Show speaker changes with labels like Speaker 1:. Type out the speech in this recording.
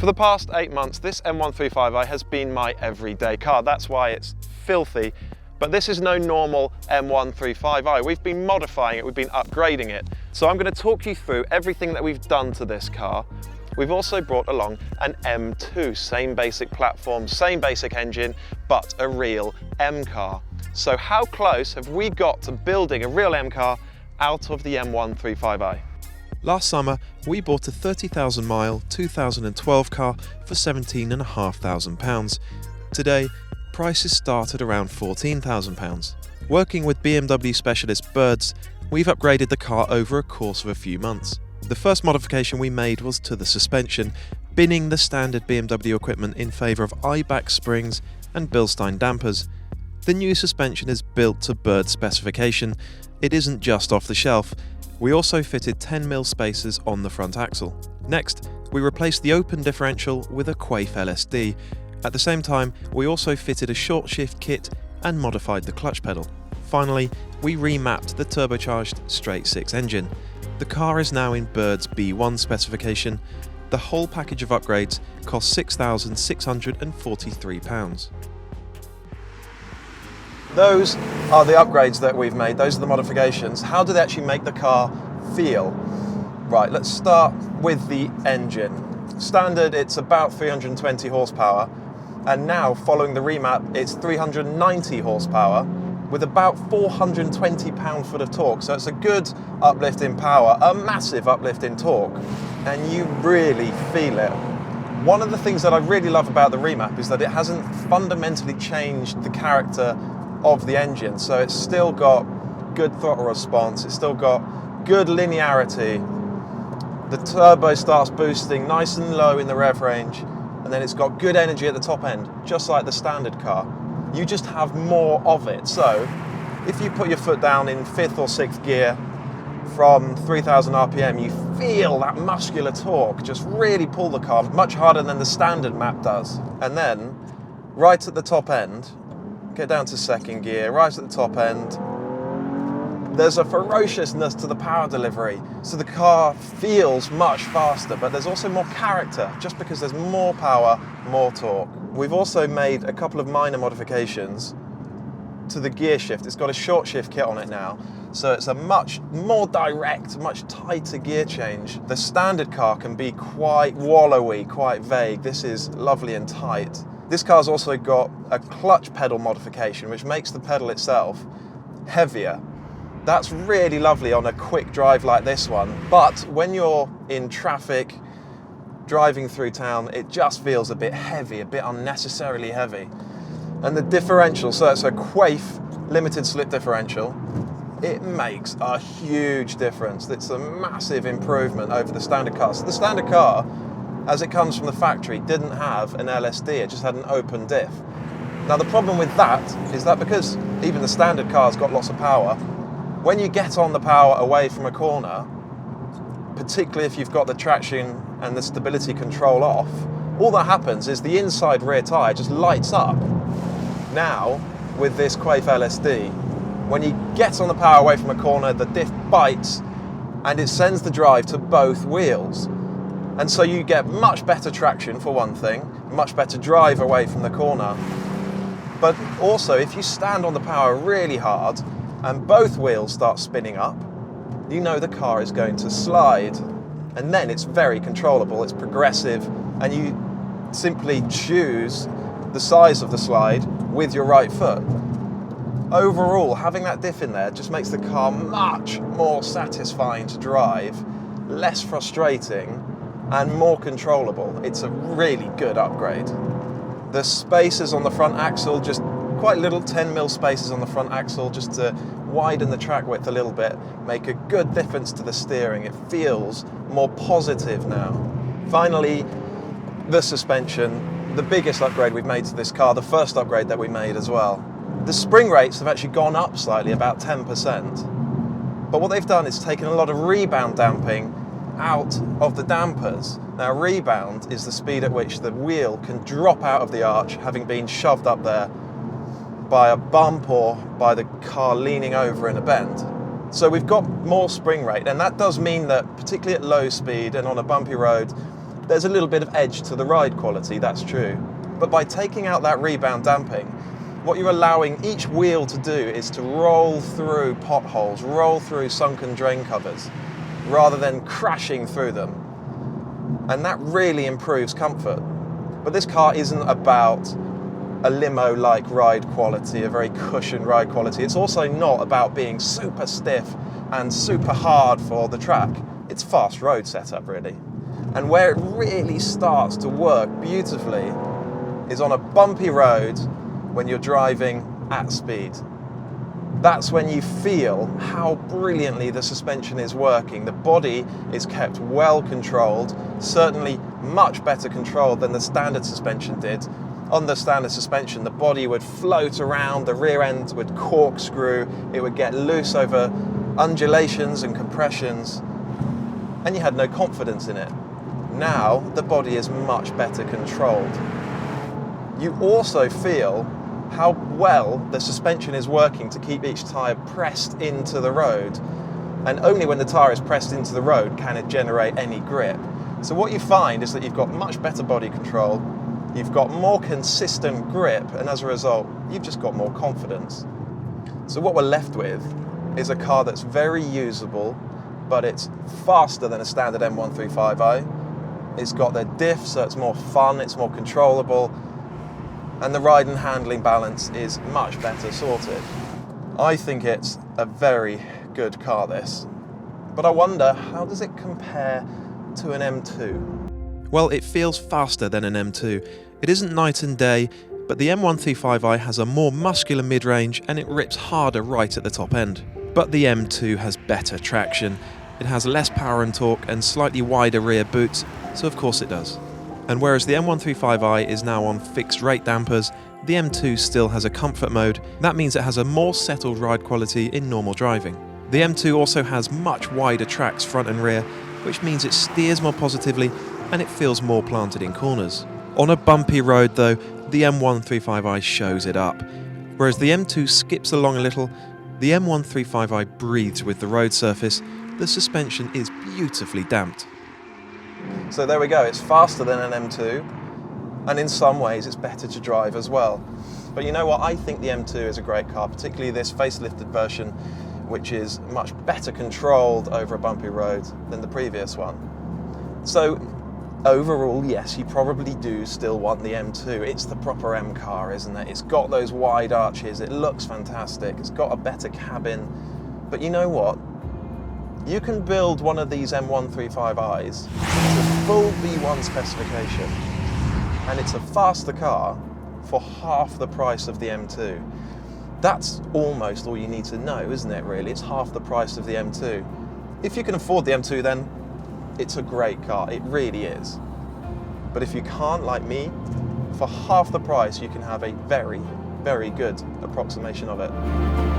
Speaker 1: For the past 8 months, this M135i has been my everyday car. That's why it's filthy. But this is no normal M135i. We've been modifying it, we've been upgrading it. So I'm going to talk you through everything that we've done to this car. We've also brought along an M2, same basic platform, same basic engine, but a real M car. So how close have we got to building a real M car out of the M135i?
Speaker 2: Last summer, we bought a 30,000 mile 2012 car for £17,500. Today, prices start at around £14,000. Working with BMW specialist Birds, we've upgraded the car over a course of a few months. The first modification we made was to the suspension, binning the standard BMW equipment in favour of I-back springs and Bilstein dampers. The new suspension is built to Bird specification. It isn't just off the shelf. We also fitted 10mm spacers on the front axle. Next, we replaced the open differential with a Quaife LSD. At the same time, we also fitted a short shift kit and modified the clutch pedal. Finally, we remapped the turbocharged straight-six engine. The car is now in Bird's B1 specification. The whole package of upgrades cost £6,643.
Speaker 1: Those are the upgrades that we've made, those are the modifications. How do they actually make the car feel? Right, let's start with the engine. Standard, it's about 320 horsepower, and now following the remap, it's 390 horsepower with about 420 pound-foot of torque. So it's a good uplift in power, a massive uplift in torque, and you really feel it. One of the things that I really love about the remap is that it hasn't fundamentally changed the character of the engine, so it's still got good throttle response, it's still got good linearity. The turbo starts boosting nice and low in the rev range, and then it's got good energy at the top end, just like the standard car. You just have more of it. So if you put your foot down in 5th or 6th gear from 3000 RPM, you feel that muscular torque just really pull the car much harder than the standard map does. And then right at the top end, get down to 2nd gear, right at the top end, there's a ferociousness to the power delivery. So the car feels much faster, but there's also more character, just because there's more power, more torque. We've also made a couple of minor modifications to the gear shift. It's got a short shift kit on it now, so it's a much more direct, much tighter gear change. The standard car can be quite wallowy, quite vague. This is lovely and tight. This car's also got a clutch pedal modification, which makes the pedal itself heavier. That's really lovely on a quick drive like this one, but when you're in traffic, driving through town, it just feels a bit heavy, a bit unnecessarily heavy. And the differential, so it's a Quaife limited slip differential, it makes a huge difference. It's a massive improvement over the standard car. So the standard car, as it comes from the factory, didn't have an LSD, it just had an open diff. Now the problem with that is that because even the standard car's got lots of power, when you get on the power away from a corner, particularly if you've got the traction and the stability control off, all that happens is the inside rear tyre just lights up. Now, with this Quaife LSD, when you get on the power away from a corner, the diff bites and it sends the drive to both wheels. And so you get much better traction for one thing, much better drive away from the corner. But also, if you stand on the power really hard and both wheels start spinning up, you know the car is going to slide. And then it's very controllable, it's progressive, and you simply choose the size of the slide with your right foot. Overall, having that diff in there just makes the car much more satisfying to drive, less frustrating, and more controllable. It's a really good upgrade. The spacers on the front axle, just quite little 10mm spacers on the front axle, just to widen the track width a little bit, make a good difference to the steering. It feels more positive now. Finally, the suspension, the biggest upgrade we've made to this car, the first upgrade that we made as well. The spring rates have actually gone up slightly, about 10%. But what they've done is taken a lot of rebound damping out of the dampers. Now, rebound is the speed at which the wheel can drop out of the arch, having been shoved up there by a bump or by the car leaning over in a bend. So we've got more spring rate, and that does mean that, particularly at low speed and on a bumpy road, There's a little bit of edge to the ride quality, that's true. But by taking out that rebound damping, what you're allowing each wheel to do is to roll through potholes, roll through sunken drain covers, rather than crashing through them. And that really improves comfort. But this car isn't about a limo-like ride quality, a very cushioned ride quality. It's also not about being super stiff and super hard for the track. It's fast road setup, really. And where it really starts to work beautifully is on a bumpy road when you're driving at speed. That's when you feel how brilliantly the suspension is working. The body is kept well controlled, certainly much better controlled than the standard suspension did. On the standard suspension, the body would float around, the rear end would corkscrew, it would get loose over undulations and compressions, and you had no confidence in it. Now, the body is much better controlled. You also feel how well the suspension is working to keep each tyre pressed into the road, and only when the tyre is pressed into the road can it generate any grip. So what you find is that you've got much better body control, you've got more consistent grip, and as a result, you've just got more confidence. So what we're left with is a car that's very usable, but it's faster than a standard M135i. It's got the diff, so it's more fun, it's more controllable, and the ride and handling balance is much better sorted. I think it's a very good car, this. But I wonder, how does it compare to an M2?
Speaker 2: Well, it feels faster than an M2. It isn't night and day, but the M135i has a more muscular mid-range and it rips harder right at the top end. But the M2 has better traction. It has less power and torque and slightly wider rear boots, so of course it does. And whereas the M135i is now on fixed rate dampers, the M2 still has a comfort mode. That means it has a more settled ride quality in normal driving. The M2 also has much wider tracks front and rear, which means it steers more positively and it feels more planted in corners. On a bumpy road though, the M135i shows it up. Whereas the M2 skips along a little, the M135i breathes with the road surface. The suspension is beautifully damped.
Speaker 1: So there we go, it's faster than an M2, and in some ways it's better to drive as well. But you know what, I think the M2 is a great car, particularly this facelifted version, which is much better controlled over a bumpy road than the previous one. So overall, yes, you probably do still want the M2. It's the proper M car, isn't it? It's got those wide arches, it looks fantastic, it's got a better cabin. But you know what? You can build one of these M135i's to full B1 specification, and it's a faster car for half the price of the M2. That's almost all you need to know, isn't it, really? It's half the price of the M2. If you can afford the M2, then it's a great car, it really is. But if you can't, like me, for half the price you can have a very, very good approximation of it.